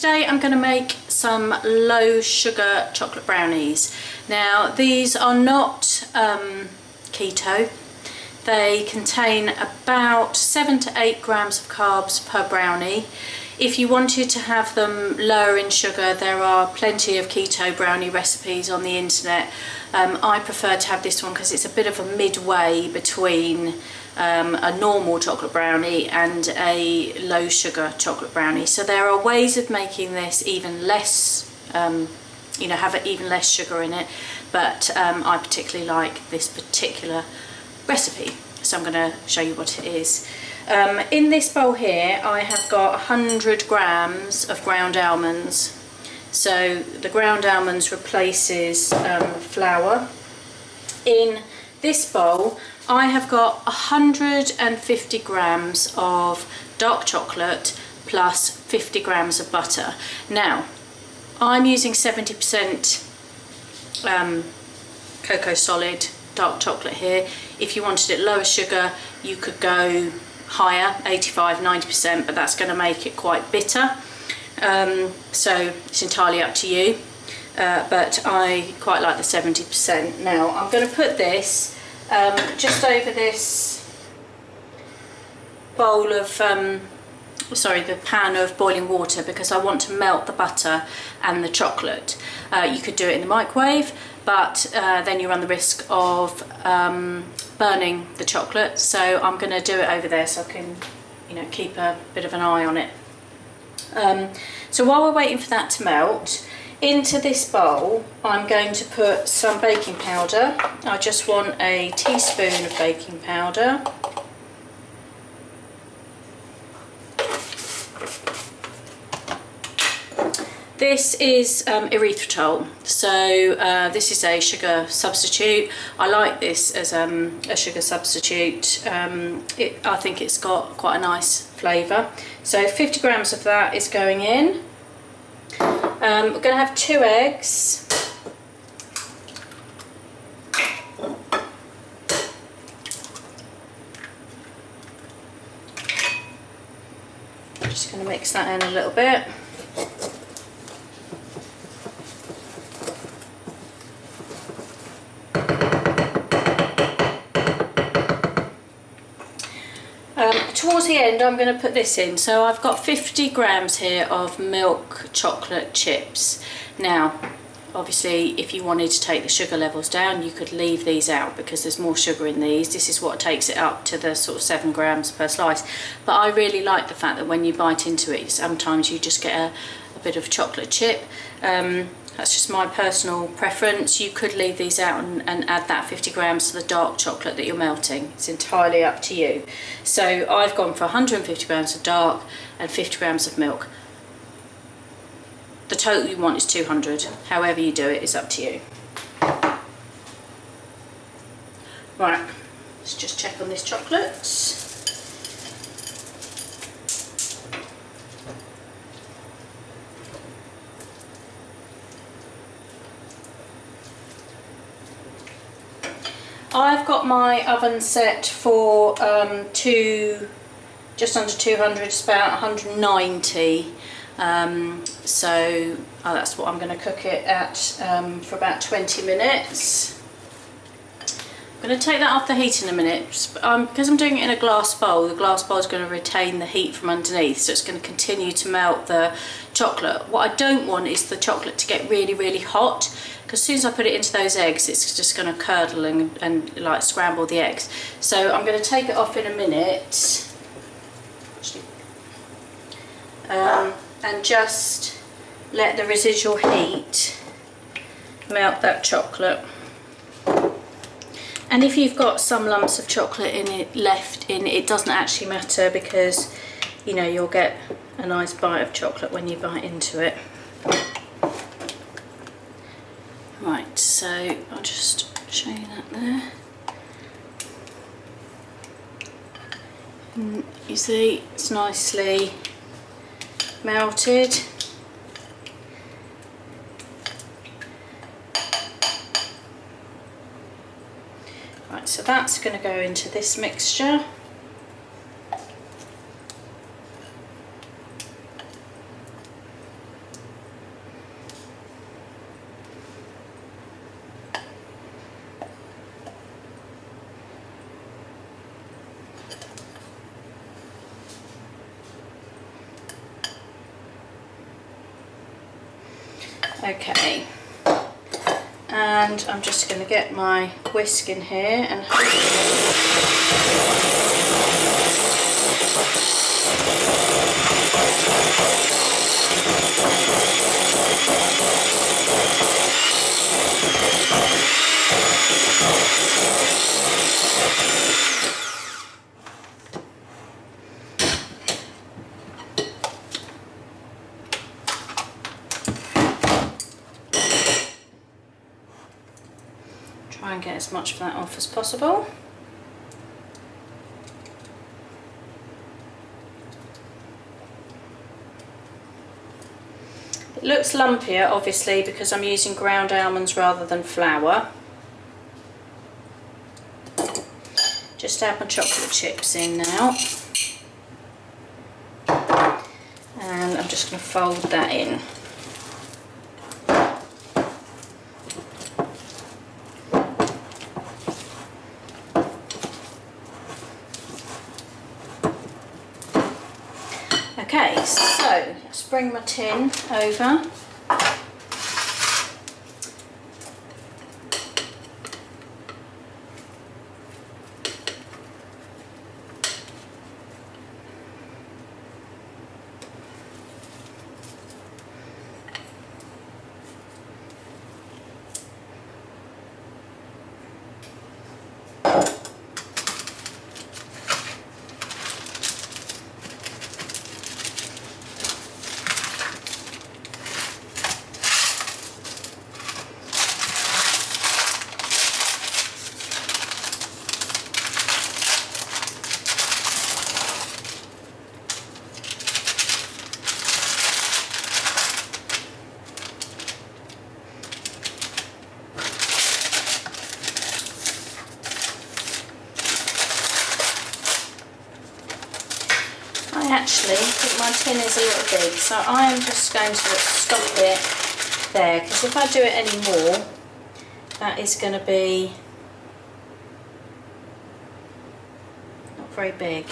today I'm going to make some low sugar chocolate brownies. Now these are not keto. They contain about 7 to 8 grams of carbs per brownie. If you wanted to have them lower in sugar, there are plenty of keto brownie recipes on the internet. I prefer to have this one because it's a bit of a midway between a normal chocolate brownie and a low sugar chocolate brownie. So there are ways of making this even less, have even less sugar in it, but I particularly like this particular recipe. So I'm going to show you what it is. In this bowl here I have got 100 grams of ground almonds. So the ground almonds replaces flour. In this bowl I have got 150 grams of dark chocolate plus 50 grams of butter. Now I'm using 70% cocoa solid dark chocolate here. If you wanted it lower sugar, you could go higher, 85-90%, but that's going to make it quite bitter. So it's entirely up to you, but I quite like the 70%. Now I'm going to put this just over this bowl of the pan of boiling water, because I want to melt the butter and the chocolate. You could do it in the microwave, but then you run the risk of burning the chocolate, so I'm going to do it over there so I can keep a bit of an eye on it. So while we're waiting for that to melt, into this bowl I'm going to put some baking powder. I just want a teaspoon of baking powder. This is erythritol, so this is a sugar substitute. I like this as a sugar substitute. I think it's got quite a nice flavour. So 50 grams of that is going in. We're going to have 2 eggs. Just going to mix that in a little bit. Towards the end I'm going to put this in. So I've got 50 grams here of milk chocolate chips. Now obviously if you wanted to take the sugar levels down, you could leave these out because there's more sugar in these. This is what takes it up to the sort of 7 grams per slice. But I really like the fact that when you bite into it, sometimes you just get a bit of chocolate chip. That's just my personal preference. You could leave these out and add that 50 grams to the dark chocolate that you're melting. It's entirely up to you. So I've gone for 150 grams of dark and 50 grams of milk. The total you want is 200. However you do it is up to you. Right, let's just check on this chocolate. I've got my oven set for just under 200, it's about 190. So that's what I'm going to cook it at for about 20 minutes. I'm going to take that off the heat in a minute. Because I'm doing it in a glass bowl, the glass bowl is going to retain the heat from underneath, so it's going to continue to melt the chocolate. What I don't want is the chocolate to get really, really hot, because as soon as I put it into those eggs, it's just going to curdle and like scramble the eggs. So I'm going to take it off in a minute. And just let the residual heat melt that chocolate. And if you've got some lumps of chocolate in it left in it, doesn't actually matter, because you'll get a nice bite of chocolate when you bite into it. Right, so I'll just show you that there. And you see it's nicely melted. Right, so that's going to go into this mixture. Okay, and I'm just going to get my whisk in here and try and get as much of that off as possible. It looks lumpier obviously because I'm using ground almonds rather than flour. Just add my chocolate chips in now. And I'm just going to fold that in. Okay, so let's bring my tin over. I actually think my tin is a little big, so I am just going to stop it there, because if I do it any more, that is going to be not very big.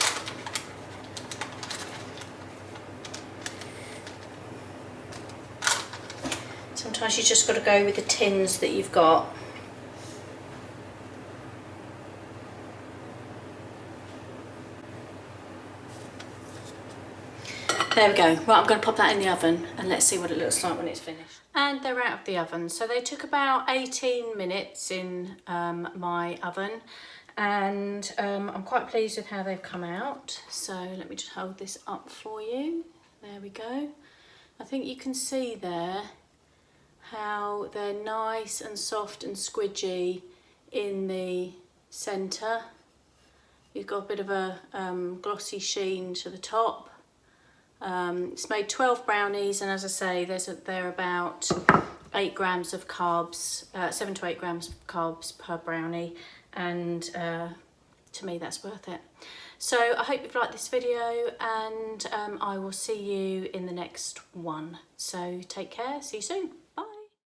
Sometimes you just got to go with the tins that you've got. There we go. Right, I'm going to pop that in the oven and let's see what it looks like when it's finished. And they're out of the oven. So they took about 18 minutes in my oven, and I'm quite pleased with how they've come out. So let me just hold this up for you. There we go. I think you can see there how they're nice and soft and squidgy in the centre. You've got a bit of a glossy sheen to the top. It's made 12 brownies, and as I say, they're about 8 grams of carbs, 7 to 8 grams of carbs per brownie, and to me that's worth it. So I hope you've liked this video, and I will see you in the next one. So take care, see you soon.